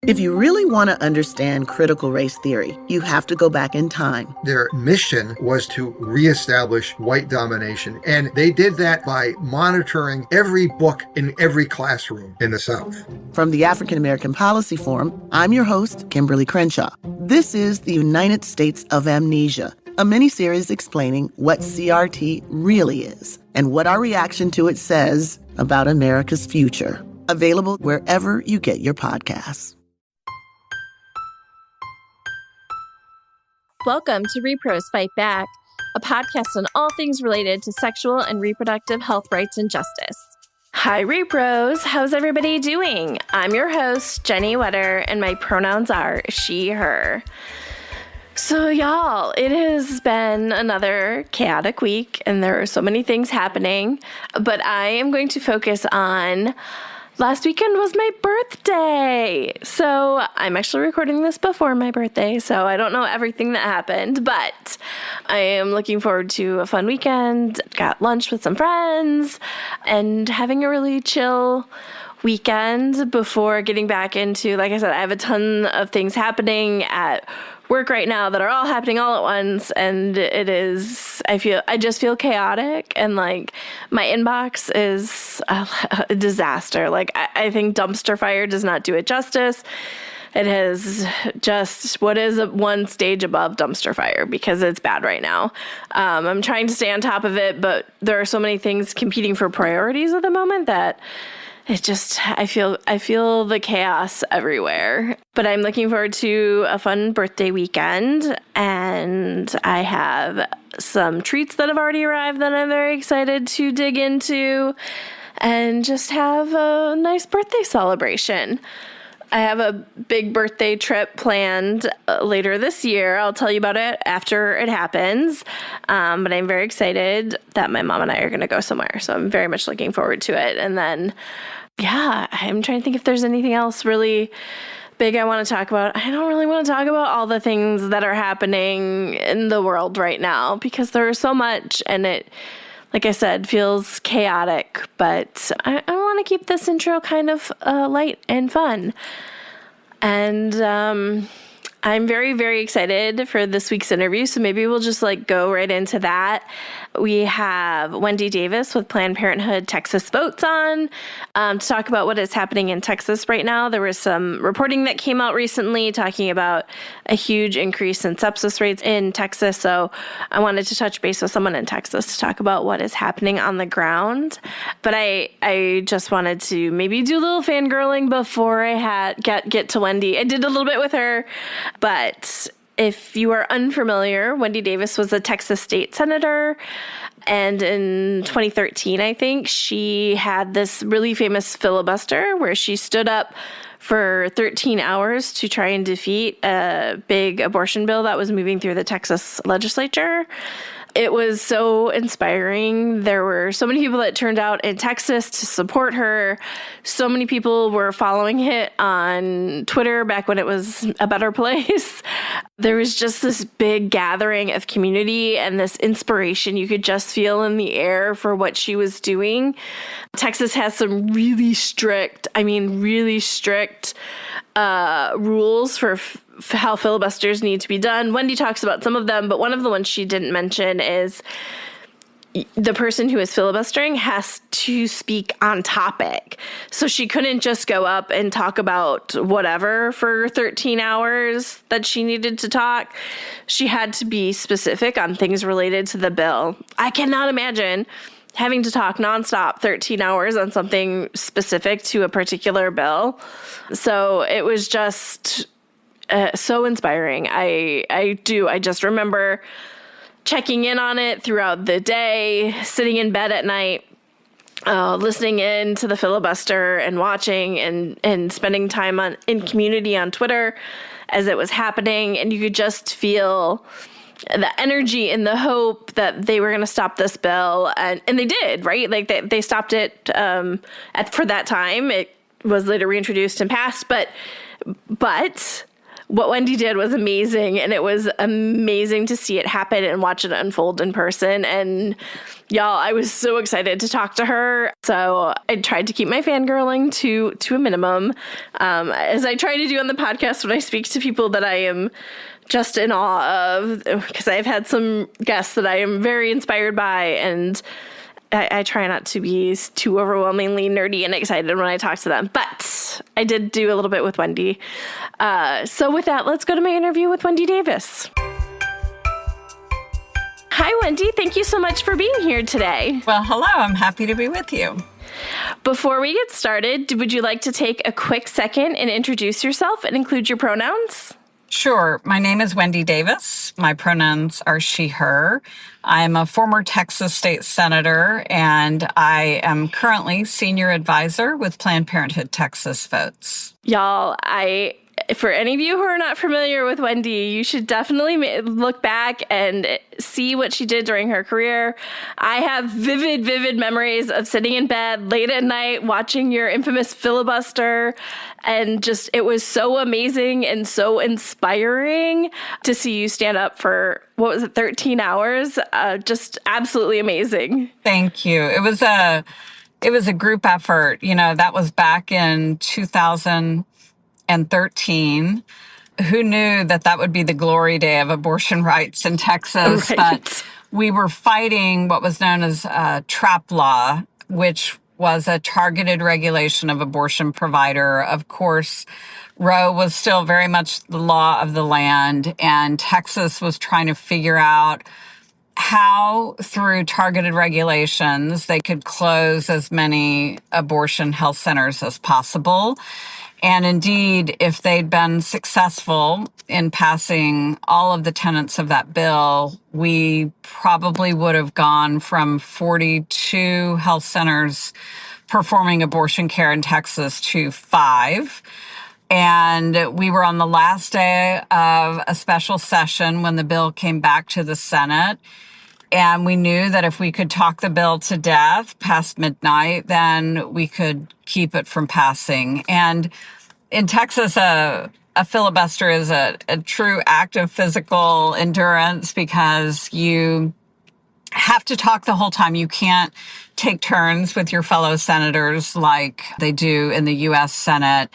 If you really want to understand critical race theory, you have to go back in time. Their mission was to reestablish white domination, and they did that by monitoring every book in every classroom in the South. From the African American Policy Forum, I'm your host, Kimberly Crenshaw. This is the United States of Amnesia, a mini-series explaining what CRT really is and what our reaction to it says about America's future. Available wherever you get your podcasts. Welcome to rePROs Fight Back, a podcast on all things related to sexual and reproductive health rights and justice. Hi, rePROs. How's everybody doing? I'm your host, Jenny Wetter, and my pronouns are she, her. So, y'all, it has been another chaotic week, and there are so many things happening, but I am going to focus on last weekend was my birthday. So I'm actually recording this before my birthday, so I don't know everything that happened, but I am looking forward to a fun weekend. Got lunch with some friends and having a really chill weekend before getting back into, like I said, I have a ton of things happening at work right now that are all happening all at once, and I just feel chaotic, and like my inbox is a disaster. Like I think dumpster fire does not do it justice. It has just what is one stage above dumpster fire because it's bad right now. I'm trying to stay on top of it, but there are so many things competing for priorities at the moment that it just, I feel the chaos everywhere. But I'm looking forward to a fun birthday weekend, and I have some treats that have already arrived that I'm very excited to dig into and just have a nice birthday celebration. I have a big birthday trip planned later this year. I'll tell you about it after it happens. But I'm very excited that my mom and I are going to go somewhere. So I'm very much looking forward to it. And then, yeah, I'm trying to think if there's anything else really big I want to talk about. I don't really want to talk about all the things that are happening in the world right now because there is so much, and it, like I said, feels chaotic, but I want to keep this intro kind of light and fun. And I'm very, very excited for this week's interview, so maybe we'll just go right into that. We have Wendy Davis with Planned Parenthood Texas Votes on to talk about what is happening in Texas right now. There was some reporting that came out recently talking about a huge increase in sepsis rates in Texas, so I wanted to touch base with someone in Texas to talk about what is happening on the ground. But I just wanted to maybe do a little fangirling before I get to Wendy. I did a little bit with her. But if you are unfamiliar, Wendy Davis was a Texas state senator, and in 2013, I think, she had this really famous filibuster where she stood up for 13 hours to try and defeat a big abortion bill that was moving through the Texas legislature. It was so inspiring. There were so many people that turned out in Texas to support her. So many people were following it on Twitter back when it was a better place. There was just this big gathering of community and this inspiration you could just feel in the air for what she was doing. Texas has some really strict rules for how filibusters need to be done. Wendy talks about some of them, but one of the ones she didn't mention is the person who is filibustering has to speak on topic. So she couldn't just go up and talk about whatever for 13 hours that she needed to talk. She had to be specific on things related to the bill. I cannot imagine having to talk nonstop 13 hours on something specific to a particular bill. So it was just so inspiring. I just remember checking in on it throughout the day, sitting in bed at night, listening in to the filibuster and watching and spending time in community on Twitter as it was happening. And you could just feel the energy and the hope that they were going to stop this bill. And they did, right? Like they stopped it for that time. It was later reintroduced and passed, but what Wendy did was amazing, and it was amazing to see it happen and watch it unfold in person. And y'all, I was so excited to talk to her. So I tried to keep my fangirling to a minimum, as I try to do on the podcast when I speak to people that I am just in awe of, because I've had some guests that I am very inspired by, and I try not to be too overwhelmingly nerdy and excited when I talk to them, but I did do a little bit with Wendy. So with that, let's go to my interview with Wendy Davis. Hi, Wendy. Thank you so much for being here today. Well, hello. I'm happy to be with you. Before we get started, would you like to take a quick second and introduce yourself and include your pronouns? Sure. My name is Wendy Davis. My pronouns are she, her. I'm a former Texas state senator, and I am currently senior advisor with Planned Parenthood Texas Votes. Y'all, for any of you who are not familiar with Wendy, you should definitely look back and see what she did during her career. I have vivid memories of sitting in bed late at night watching your infamous Filibuster, and just it was so amazing and so inspiring to see you stand up for, 13 hours? Just absolutely amazing. Thank you. It was a group effort. That was back in 2013. Who knew that would be the glory day of abortion rights in Texas? Right. But we were fighting what was known as TRAP law, which was a targeted regulation of abortion provider. Of course, Roe was still very much the law of the land, and Texas was trying to figure out how, through targeted regulations, they could close as many abortion health centers as possible. And indeed, if they'd been successful in passing all of the tenets of that bill, we probably would have gone from 42 health centers performing abortion care in Texas to 5. And we were on the last day of a special session when the bill came back to the Senate. And we knew that if we could talk the bill to death past midnight, then we could keep it from passing. And in Texas, a filibuster is a true act of physical endurance because you have to talk the whole time. You can't take turns with your fellow senators like they do in the U.S. Senate.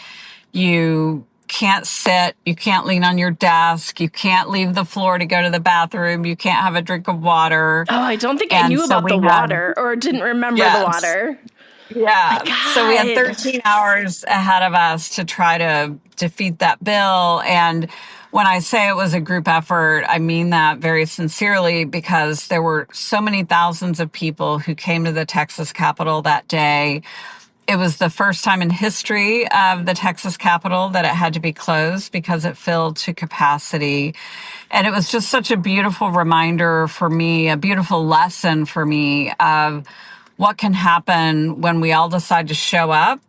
You can't sit, you can't lean on your desk, you can't leave the floor to go to the bathroom, you can't have a drink of water. Oh, I don't think I knew about the water or didn't remember the water. Yeah. So we had 13 hours ahead of us to try to defeat that bill. And when I say it was a group effort, I mean that very sincerely, because there were so many thousands of people who came to the Texas Capitol that day. It was the first time in history of the Texas Capitol that it had to be closed because it filled to capacity. And it was just such a beautiful reminder for me, a beautiful lesson for me of what can happen when we all decide to show up.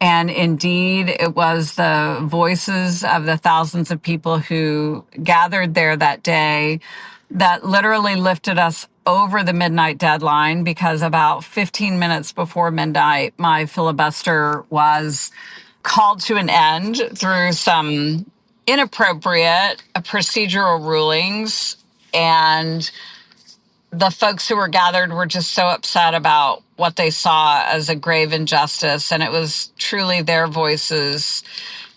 And indeed, it was the voices of the thousands of people who gathered there that day that literally lifted us over the midnight deadline, because about 15 minutes before midnight, my filibuster was called to an end through some inappropriate procedural rulings. And the folks who were gathered were just so upset about what they saw as a grave injustice. And it was truly their voices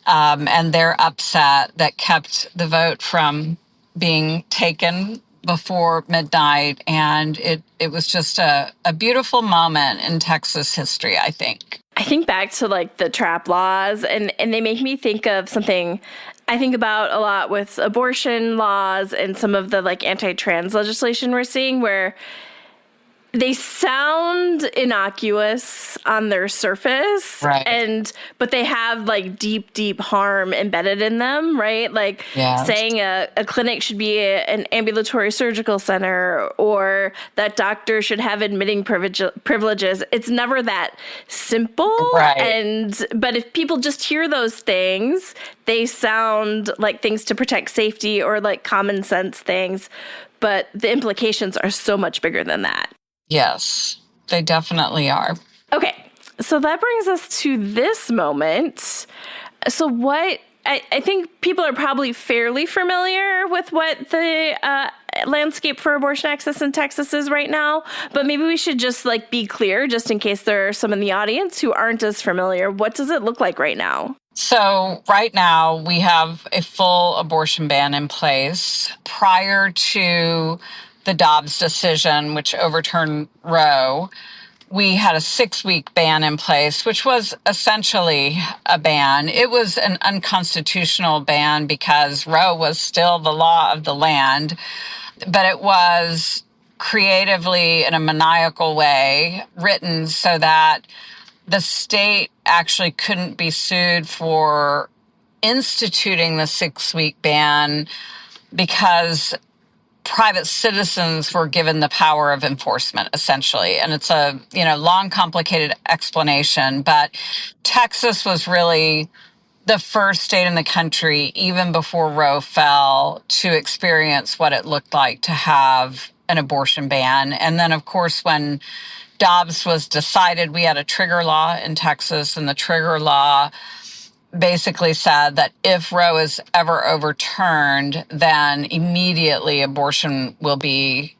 and their upset that kept the vote from being taken before midnight. And it was just a beautiful moment in Texas history, I think. I think back to like the TRAP laws, and they make me think of something I think about a lot with abortion laws and some of the like anti-trans legislation we're seeing, where they sound innocuous on their surface, right? But they have like deep harm embedded in them, right? Like saying a clinic should be an ambulatory surgical center, or that doctor should have admitting privileges. It's never that simple, right? But if people just hear those things, they sound like things to protect safety or like common sense things, but the implications are so much bigger than that. Yes, they definitely are. Okay, so that brings us to this moment. So what I think people are probably fairly familiar with what the landscape for abortion access in Texas is right now, but maybe we should just be clear, just in case there are some in the audience who aren't as familiar. What does it look like right now? So right now we have a full abortion ban in place. Prior to the Dobbs decision, which overturned Roe, we had a 6-week ban in place, which was essentially a ban. It was an unconstitutional ban because Roe was still the law of the land, but it was creatively, in a maniacal way, written so that the state actually couldn't be sued for instituting the 6-week ban because private citizens were given the power of enforcement, essentially. And it's a, long, complicated explanation. But Texas was really the first state in the country, even before Roe fell, to experience what it looked like to have an abortion ban. And then, of course, when Dobbs was decided, we had a trigger law in Texas, and the trigger law basically said that if Roe is ever overturned, then immediately abortion will be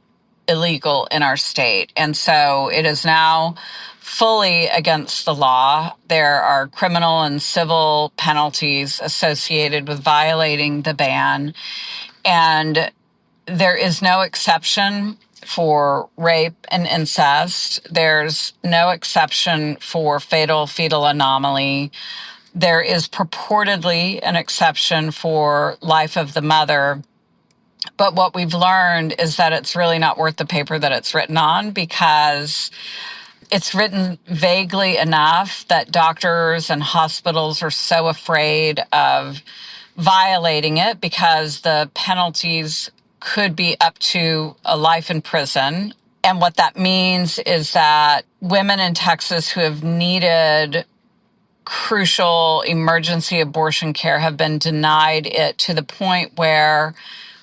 illegal in our state. And so it is now fully against the law. There are criminal and civil penalties associated with violating the ban. And there is no exception for rape and incest. There's no exception for fatal fetal anomaly. There is purportedly an exception for life of the mother. But what we've learned is that it's really not worth the paper that it's written on, because it's written vaguely enough that doctors and hospitals are so afraid of violating it because the penalties could be up to a life in prison. And what that means is that women in Texas who have needed crucial emergency abortion care have been denied it, to the point where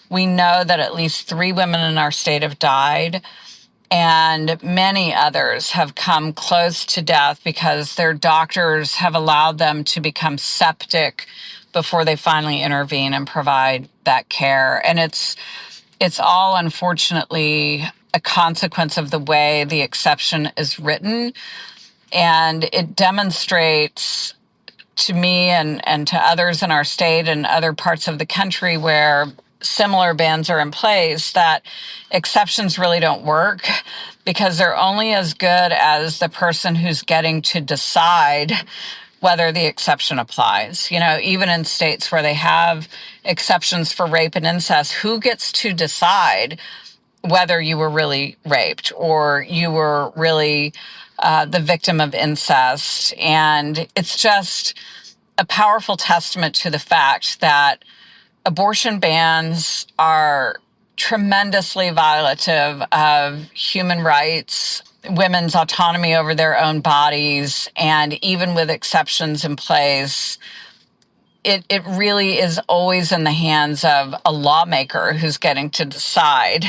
we know that at least 3 women in our state have died, and many others have come close to death because their doctors have allowed them to become septic before they finally intervene and provide that care. And it's all, unfortunately, a consequence of the way the exception is written. And it demonstrates to me and to others in our state and other parts of the country where similar bans are in place that exceptions really don't work, because they're only as good as the person who's getting to decide whether the exception applies. Even in states where they have exceptions for rape and incest, who gets to decide whether you were really raped or you were really the victim of incest? And it's just a powerful testament to the fact that abortion bans are tremendously violative of human rights, women's autonomy over their own bodies, and even with exceptions in place, it really is always in the hands of a lawmaker who's getting to decide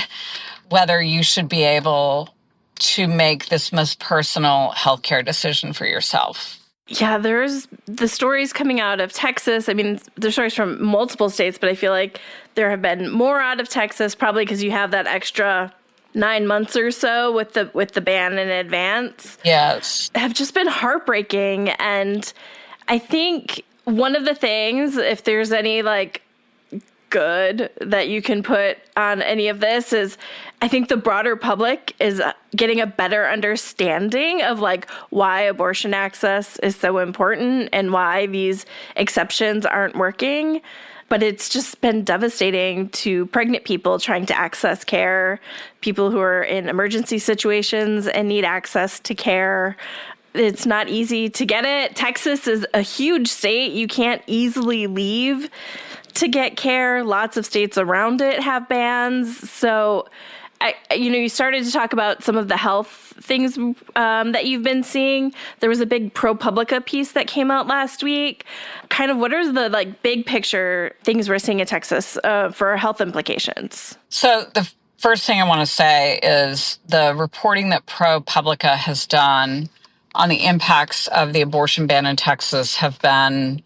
whether you should be able to make this most personal healthcare decision for yourself. Yeah, there's the stories coming out of Texas. I mean, there's stories from multiple states, but I feel like there have been more out of Texas, probably because you have that extra 9 months or so with the ban in advance. Yes. Have just been heartbreaking. And I think one of the things, if there's any good that you can put on any of this, is I think the broader public is getting a better understanding of why abortion access is so important and why these exceptions aren't working. But it's just been devastating to pregnant people trying to access care, people who are in emergency situations and need access to care. It's not easy to get it. Texas is a huge state. You can't easily leave to get care. Lots of states around it have bans. So, you started to talk about some of the health things that you've been seeing. There was a big ProPublica piece that came out last week. Kind of what are the big picture things we're seeing in Texas for health implications? So the first thing I want to say is the reporting that ProPublica has done on the impacts of the abortion ban in Texas have been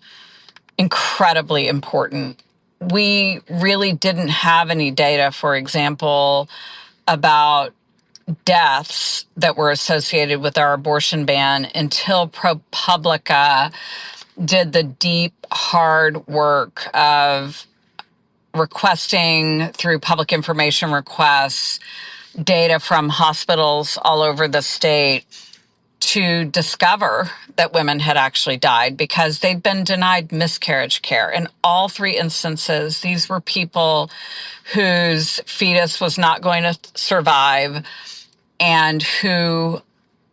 incredibly important. We really didn't have any data, for example, about deaths that were associated with our abortion ban until ProPublica did the deep, hard work of requesting through public information requests data from hospitals all over the state to discover that women had actually died because they'd been denied miscarriage care. In all three instances, these were people whose fetus was not going to survive and who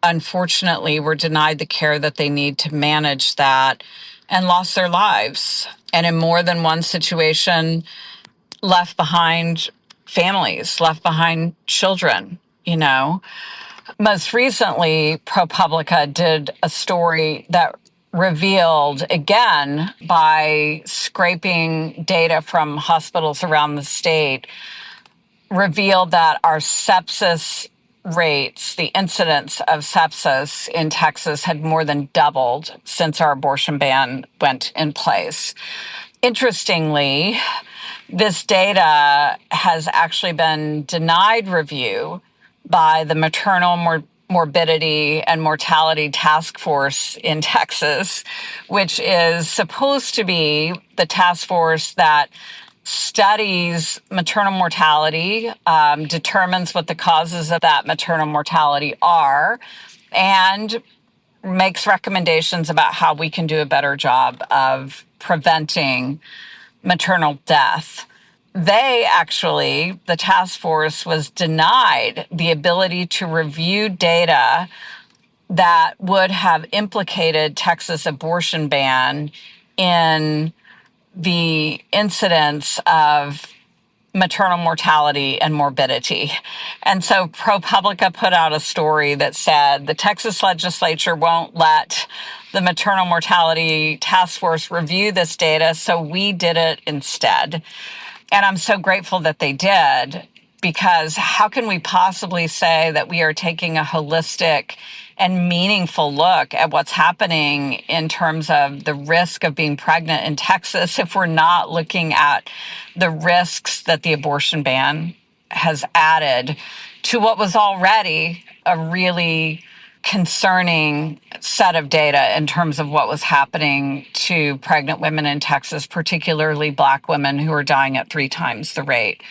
unfortunately were denied the care that they need to manage that and lost their lives. And in more than one situation, left behind families, left behind children, you know. Most recently, ProPublica did a story that revealed, again, by scraping data from hospitals around the state, revealed that our sepsis rates, the incidence of sepsis in Texas had more than doubled since our abortion ban went in place. Interestingly, this data has actually been denied review by the Maternal Morbidity and Mortality Task Force in Texas, which is supposed to be the task force that studies maternal mortality, determines what the causes of that maternal mortality are, and makes recommendations about how we can do a better job of preventing maternal death. They actually, the task force, was denied the ability to review data that would have implicated Texas abortion ban in the incidence of maternal mortality and morbidity. And so ProPublica put out a story that said the Texas legislature won't let the Maternal Mortality Task Force review this data, so we did it instead. And I'm so grateful that they did, because how can we possibly say that we are taking a holistic and meaningful look at what's happening in terms of the risk of being pregnant in Texas if we're not looking at the risks that the abortion ban has added to what was already a really concerning set of data in terms of what was happening to pregnant women in Texas, particularly Black women who are dying at 3 times the rate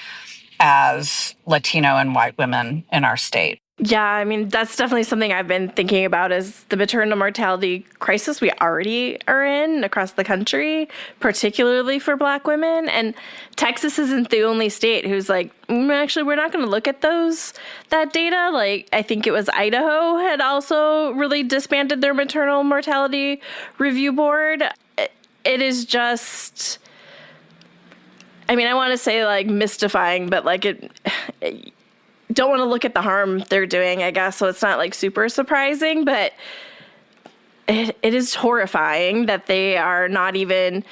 as Latino and white women in our state. Yeah, I mean, that's definitely something I've been thinking about, is the maternal mortality crisis we already are in across the country, particularly for Black women. And Texas isn't the only state who's like, actually, we're not going to look at that data. Like, I think it was Idaho had also really disbanded their maternal mortality review board. It is just, I mean, I want to say like mystifying, but like it don't want to look at the harm they're doing, I guess. So it's not like super surprising, but it is horrifying that they are not even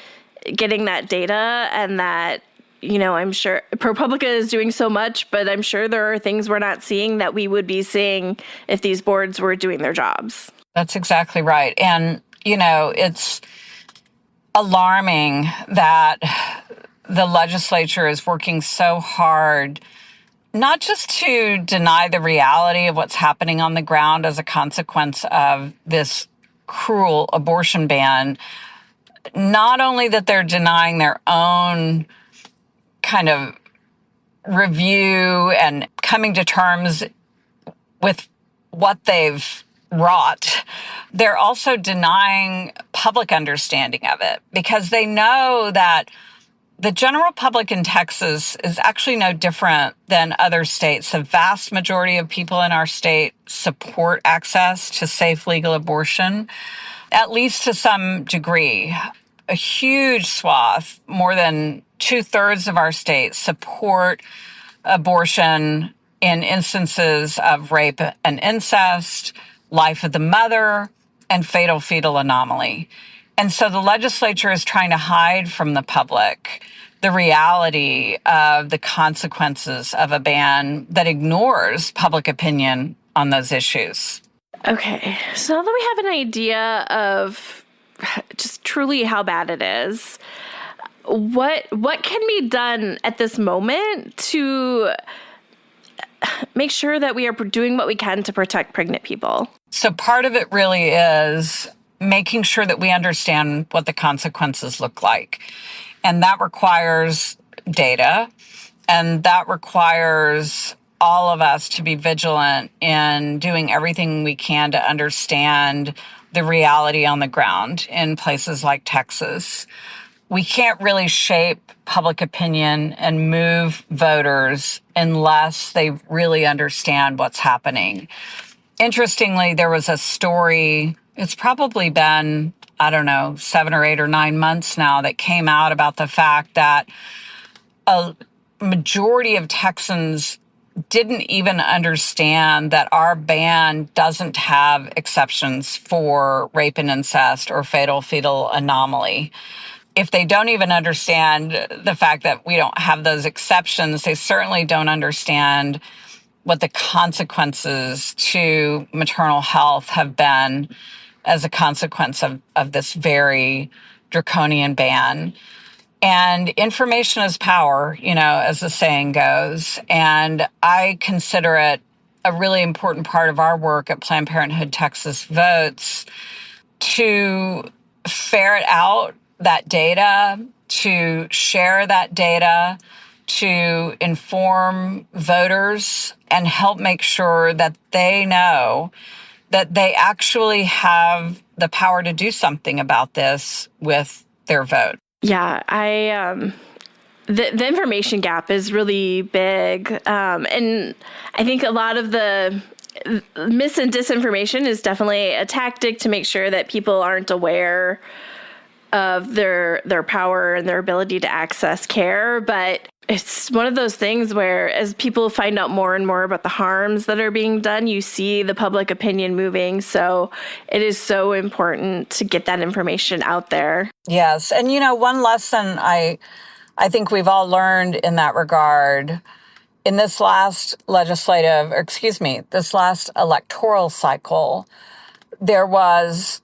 getting that data, and that, you know, I'm sure ProPublica is doing so much, but I'm sure there are things we're not seeing that we would be seeing if these boards were doing their jobs. That's exactly right. And, you know, it's alarming that the legislature is working so hard not just to deny the reality of what's happening on the ground as a consequence of this cruel abortion ban, not only that they're denying their own kind of review and coming to terms with what they've wrought, they're also denying public understanding of it, because they know that the general public in Texas is actually no different than other states. The vast majority of people in our state support access to safe, legal abortion, at least to some degree. A huge swath, more than 2/3 of our state, support abortion in instances of rape and incest, life of the mother, and fatal fetal anomaly. And so the legislature is trying to hide from the public the reality of the consequences of a ban that ignores public opinion on those issues. Okay, so now that we have an idea of just truly how bad it is. What can be done at this moment to make sure that we are doing what we can to protect pregnant people? So part of it really is making sure that we understand what the consequences look like. And that requires data, and that requires all of us to be vigilant in doing everything we can to understand the reality on the ground in places like Texas. We can't really shape public opinion and move voters unless they really understand what's happening. Interestingly, there was a story, it's probably been, 7 or 8 or 9 months now, that came out about the fact that a majority of Texans didn't even understand that our ban doesn't have exceptions for rape and incest or fatal fetal anomaly. If they don't even understand the fact that we don't have those exceptions, they certainly don't understand what the consequences to maternal health have been as a consequence of this very draconian ban. And information is power, as the saying goes. And I consider it a really important part of our work at Planned Parenthood Texas Votes to ferret out that data, to share that data, to inform voters and help make sure that they know that they actually have the power to do something about this with their vote. Yeah, the information gap is really big. And I think a lot of the mis and disinformation is definitely a tactic to make sure that people aren't aware of their power and their ability to access care. But it's one of those things where as people find out more and more about the harms that are being done, you see the public opinion moving. So it is so important to get that information out there. Yes. And, one lesson I think we've all learned in that regard in this last this last electoral cycle, there was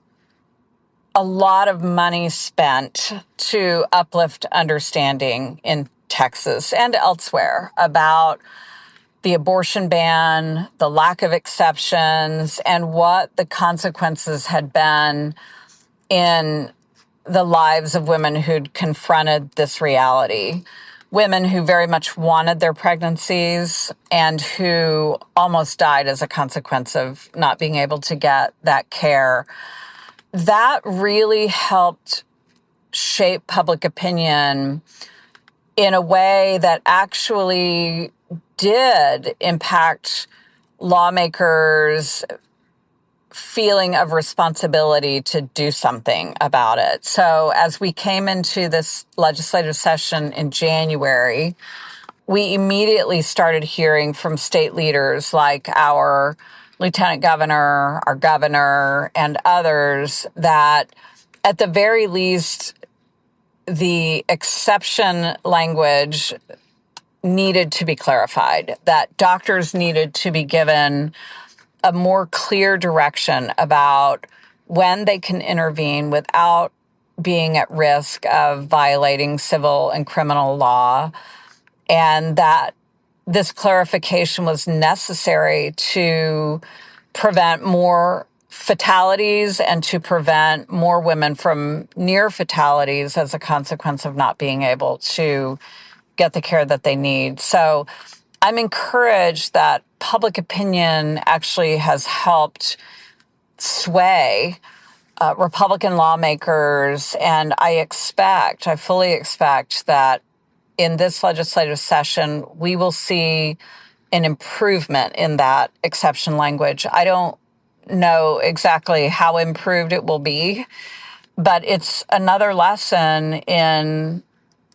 a lot of money spent to uplift understanding in Texas and elsewhere about the abortion ban, the lack of exceptions, and what the consequences had been in the lives of women who'd confronted this reality. Women who very much wanted their pregnancies and who almost died as a consequence of not being able to get that care. That really helped shape public opinion in a way that actually did impact lawmakers' feeling of responsibility to do something about it. So as we came into this legislative session in January, we immediately started hearing from state leaders like our lieutenant governor, our governor, and others that at the very least, the exception language needed to be clarified, that doctors needed to be given a more clear direction about when they can intervene without being at risk of violating civil and criminal law, and that this clarification was necessary to prevent more fatalities and to prevent more women from near fatalities as a consequence of not being able to get the care that they need. So I'm encouraged that public opinion actually has helped sway Republican lawmakers, and I fully expect that in this legislative session, we will see an improvement in that exception language. I don't know exactly how improved it will be, but it's another lesson in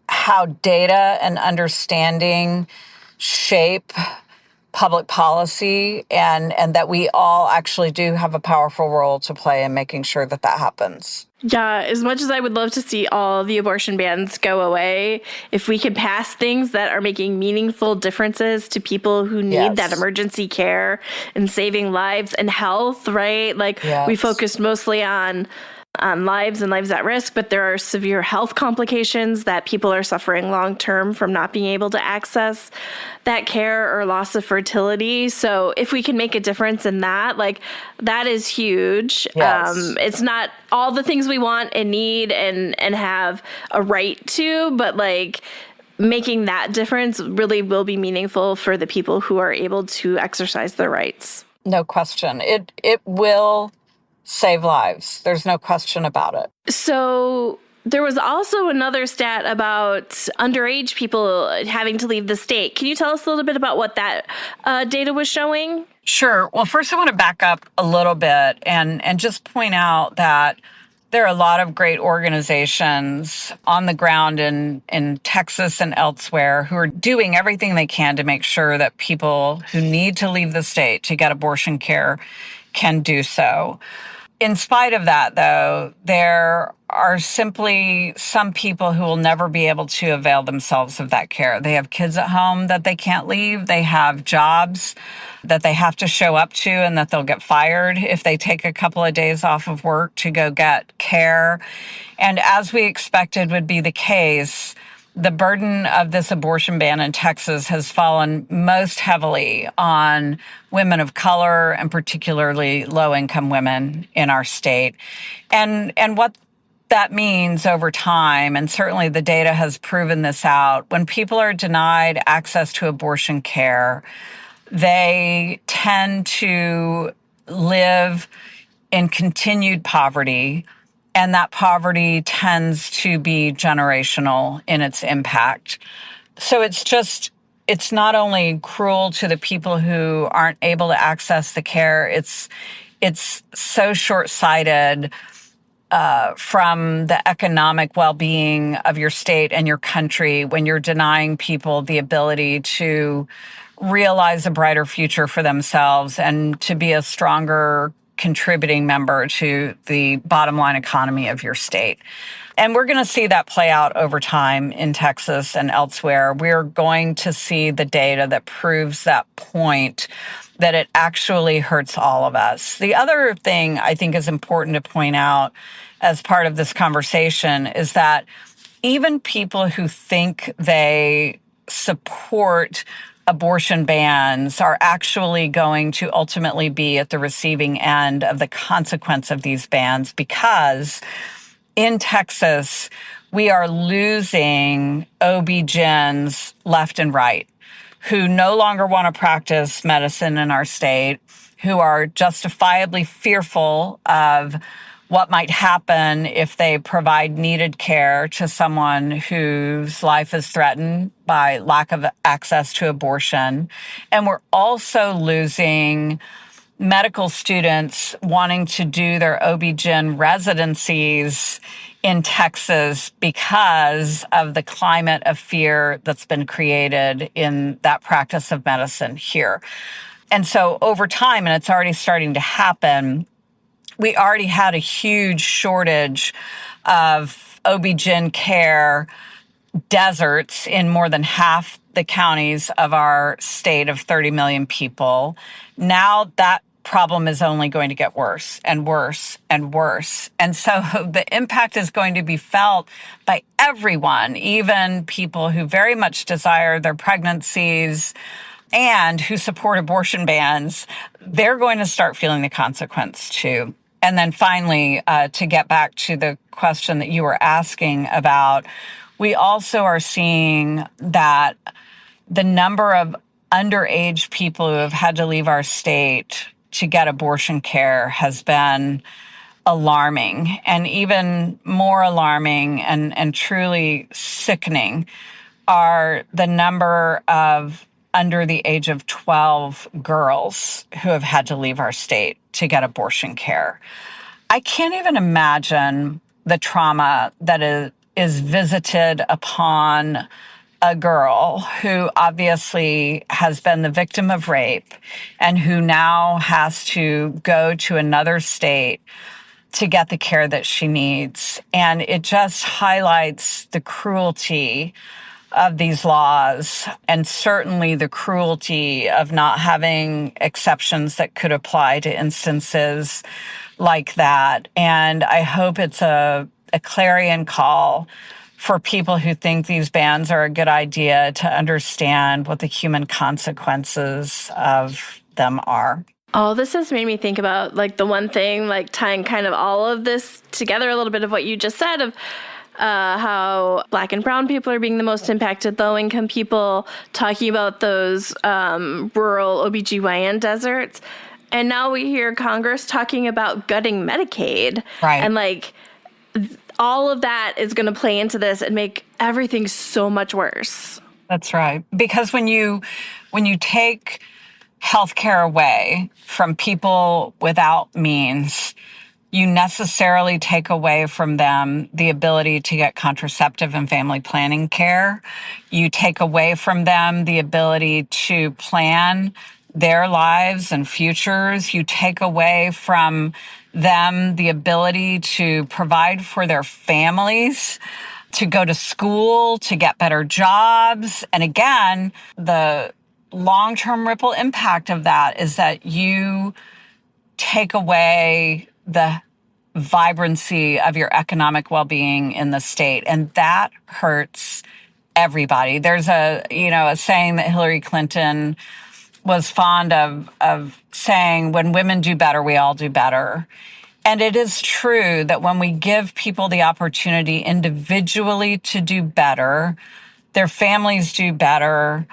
how data and understanding shape public policy, and that we all actually do have a powerful role to play in making sure that that happens. Yeah, as much as I would love to see all the abortion bans go away, if we could pass things that are making meaningful differences to people who need that emergency care and saving lives and health, right? Like we focused mostly on lives and lives at risk, but there are severe health complications that people are suffering long term from not being able to access that care or loss of fertility. So if we can make a difference in that, like, that is huge. Yes. It's not all the things we want and need and have a right to, but like making that difference really will be meaningful for the people who are able to exercise their rights. No question. It will save lives. There's no question about it. So there was also another stat about underage people having to leave the state. Can you tell us a little bit about what that data was showing? Sure. Well, first I want to back up a little bit and just point out that there are a lot of great organizations on the ground in Texas and elsewhere who are doing everything they can to make sure that people who need to leave the state to get abortion care can do so. In spite of that, though, there are simply some people who will never be able to avail themselves of that care. They have kids at home that they can't leave. They have jobs that they have to show up to and that they'll get fired if they take a couple of days off of work to go get care. And as we expected would be the case, the burden of this abortion ban in Texas has fallen most heavily on women of color and particularly low-income women in our state. And what that means over time, and certainly the data has proven this out, when people are denied access to abortion care, they tend to live in continued poverty, and that poverty tends to be generational in its impact. So it's not only cruel to the people who aren't able to access the care, it's so short-sighted from the economic well-being of your state and your country when you're denying people the ability to realize a brighter future for themselves and to be a stronger contributing member to the bottom line economy of your state. And we're going to see that play out over time in Texas and elsewhere. We're going to see the data that proves that point, that it actually hurts all of us. The other thing I think is important to point out as part of this conversation is that even people who think they support abortion bans are actually going to ultimately be at the receiving end of the consequence of these bans, because in Texas, we are losing OB-GYNs left and right who no longer want to practice medicine in our state, who are justifiably fearful of what might happen if they provide needed care to someone whose life is threatened by lack of access to abortion. And we're also losing medical students wanting to do their OB-GYN residencies in Texas because of the climate of fear that's been created in that practice of medicine here. And so over time, and it's already starting to happen, we already had a huge shortage of OB-GYN care deserts in more than half the counties of our state of 30 million people. Now that problem is only going to get worse and worse and worse. And so the impact is going to be felt by everyone, even people who very much desire their pregnancies and who support abortion bans. They're going to start feeling the consequence too. And then finally, to get back to the question that you were asking about, we also are seeing that the number of underage people who have had to leave our state to get abortion care has been alarming, and even more alarming and truly sickening are the number of under the age of 12 girls who have had to leave our state to get abortion care. I can't even imagine the trauma that is visited upon a girl who obviously has been the victim of rape and who now has to go to another state to get the care that she needs. And it just highlights the cruelty of these laws, and certainly the cruelty of not having exceptions that could apply to instances like that. And I hope it's a clarion call for people who think these bans are a good idea to understand what the human consequences of them are. Oh, this has made me think about like the one thing, like tying kind of all of this together, a little bit of what you just said of how Black and brown people are being the most impacted, low-income people, talking about those rural OBGYN deserts. And now we hear Congress talking about gutting Medicaid. Right. And like all of that is going to play into this and make everything so much worse. That's right. Because when you take healthcare away from people without means, you necessarily take away from them the ability to get contraceptive and family planning care. You take away from them the ability to plan their lives and futures. You take away from them the ability to provide for their families, to go to school, to get better jobs. And again, the long-term ripple impact of that is that you take away the vibrancy of your economic well-being in the state. And that hurts everybody. There's a saying that Hillary Clinton was fond of saying, when women do better, we all do better. And it is true that when we give people the opportunity individually to do better, their families do better,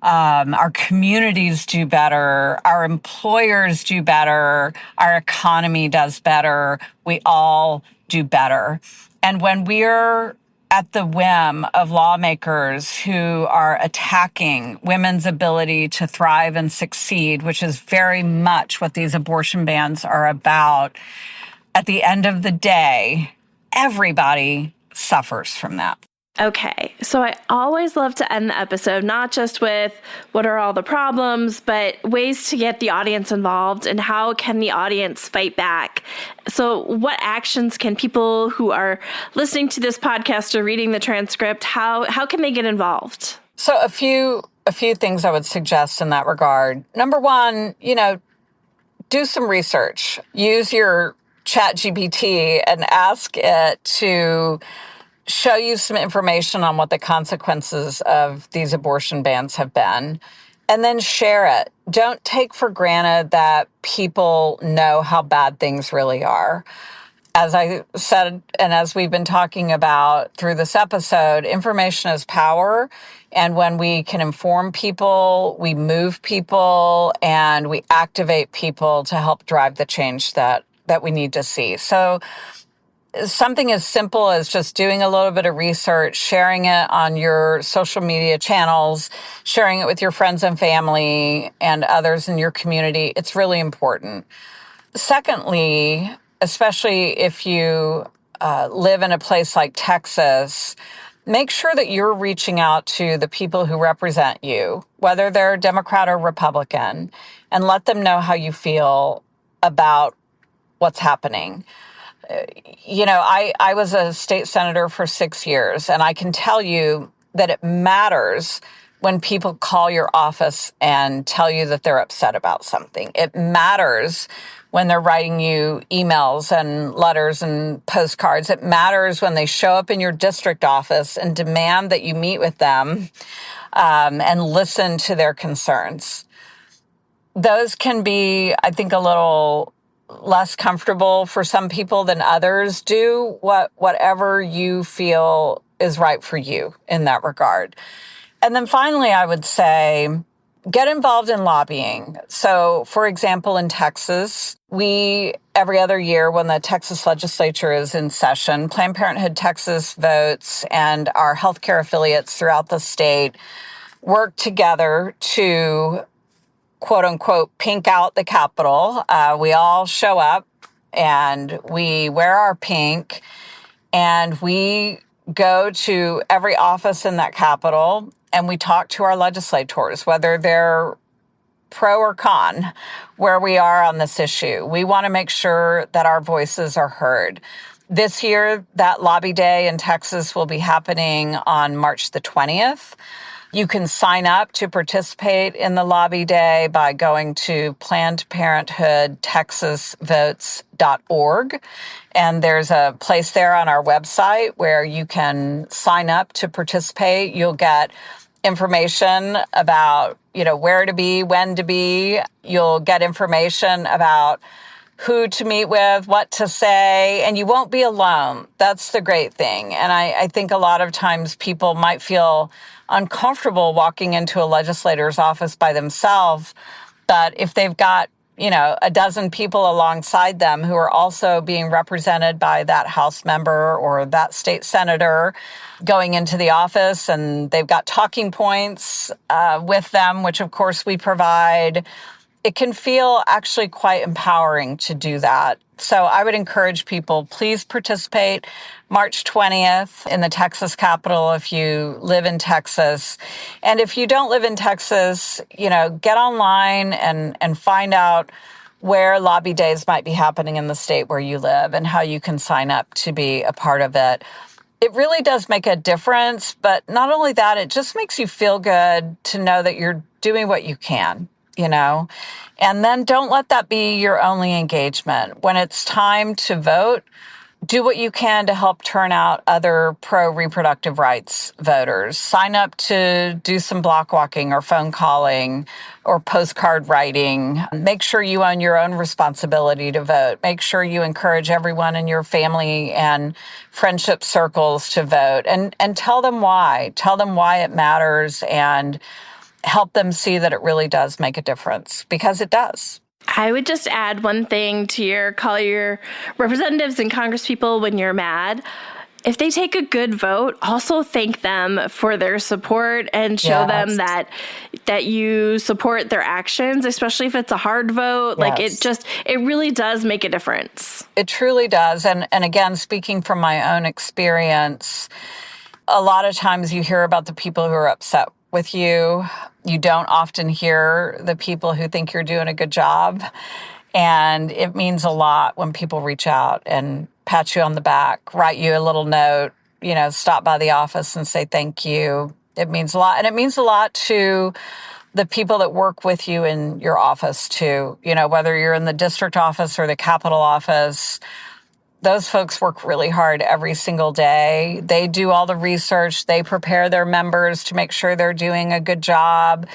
our communities do better, our employers do better, our economy does better, we all do better. And when we're at the whim of lawmakers who are attacking women's ability to thrive and succeed, which is very much what these abortion bans are about, at the end of the day, everybody suffers from that. Okay, so I always love to end the episode not just with what are all the problems, but ways to get the audience involved and how can the audience fight back. So what actions can people who are listening to this podcast or reading the transcript, how can they get involved? So a few things I would suggest in that regard. Number one, do some research. Use your ChatGPT and ask it to show you some information on what the consequences of these abortion bans have been, and then share it. Don't take for granted that people know how bad things really are. As I said, and as we've been talking about through this episode, information is power. And when we can inform people, we move people, and we activate people to help drive the change that we need to see. So something as simple as just doing a little bit of research, sharing it on your social media channels, sharing it with your friends and family and others in your community, it's really important. Secondly, especially if you live in a place like Texas, make sure that you're reaching out to the people who represent you, whether they're Democrat or Republican, and let them know how you feel about what's happening. I was a state senator for 6 years, and I can tell you that it matters when people call your office and tell you that they're upset about something. It matters when they're writing you emails and letters and postcards. It matters when they show up in your district office and demand that you meet with them and listen to their concerns. Those can be, I think, a little less comfortable for some people than others. Do whatever you feel is right for you in that regard. And then finally, I would say, get involved in lobbying. So, for example, in Texas, we, every other year when the Texas legislature is in session, Planned Parenthood Texas Votes and our healthcare affiliates throughout the state work together to quote unquote, pink out the Capitol. We all show up and we wear our pink and we go to every office in that Capitol and we talk to our legislators, whether they're pro or con, where we are on this issue. We want to make sure that our voices are heard. This year, that lobby day in Texas will be happening on March the 20th. You can sign up to participate in the lobby day by going to Planned Parenthood Texas Votes.org. And there's a place there on our website where you can sign up to participate. You'll get information about, where to be, when to be. You'll get information about who to meet with, what to say, and you won't be alone. That's the great thing. And I think a lot of times people might feel uncomfortable walking into a legislator's office by themselves, but if they've got, a dozen people alongside them who are also being represented by that House member or that state senator going into the office, and they've got talking points with them, which of course we provide, it can feel actually quite empowering to do that. So I would encourage people, please participate March 20th in the Texas Capitol if you live in Texas. And if you don't live in Texas, get online and find out where lobby days might be happening in the state where you live and how you can sign up to be a part of it. It really does make a difference, but not only that, it just makes you feel good to know that you're doing what you can. And then don't let that be your only engagement. When it's time to vote, do what you can to help turn out other pro-reproductive rights voters. Sign up to do some block walking or phone calling or postcard writing. Make sure you own your own responsibility to vote. Make sure you encourage everyone in your family and friendship circles to vote. And tell them why. Tell them why it matters and help them see that it really does make a difference, because it does. I would just add one thing to call your representatives and congresspeople when you're mad. If they take a good vote, also thank them for their support and show them that you support their actions, especially if it's a hard vote. Yes. Like it really does make a difference. It truly does. And again, speaking from my own experience, a lot of times you hear about the people who are upset with you. You don't often hear the people who think you're doing a good job. And it means a lot when people reach out and pat you on the back, write you a little note, stop by the office and say thank you. It means a lot. And it means a lot to the people that work with you in your office too. Whether you're in the district office or the Capitol office, those folks work really hard every single day. They do all the research. They prepare their members to make sure they're doing a good job,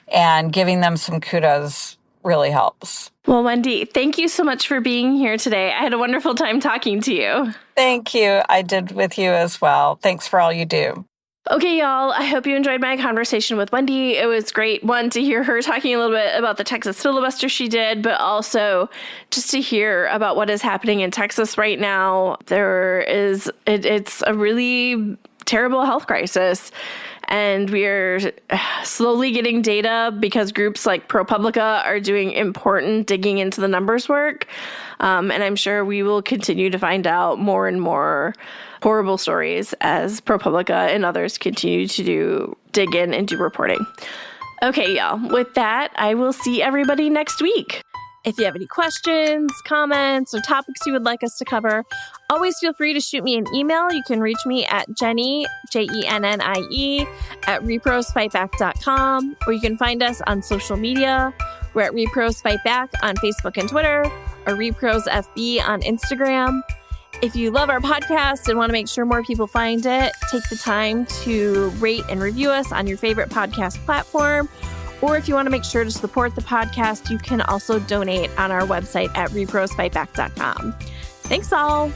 and giving them some kudos really helps. Well, Wendy, thank you so much for being here today. I had a wonderful time talking to you. Thank you. I did with you as well. Thanks for all you do. Okay, y'all, I hope you enjoyed my conversation with Wendy. It was great, one, to hear her talking a little bit about the Texas filibuster she did, but also just to hear about what is happening in Texas right now. It's a really terrible health crisis, and we are slowly getting data because groups like ProPublica are doing important digging into the numbers work. And I'm sure we will continue to find out more and more horrible stories as ProPublica and others continue to dig in and do reporting. Okay, y'all. With that, I will see everybody next week. If you have any questions, comments, or topics you would like us to cover, always feel free to shoot me an email. You can reach me at Jennie, Jennie, at reprosfightback.com, or you can find us on social media. We're at rePROs Fight Back on Facebook and Twitter, or rePROs FB on Instagram. If you love our podcast and want to make sure more people find it, take the time to rate and review us on your favorite podcast platform. Or if you want to make sure to support the podcast, you can also donate on our website at reprosfightback.com. Thanks all.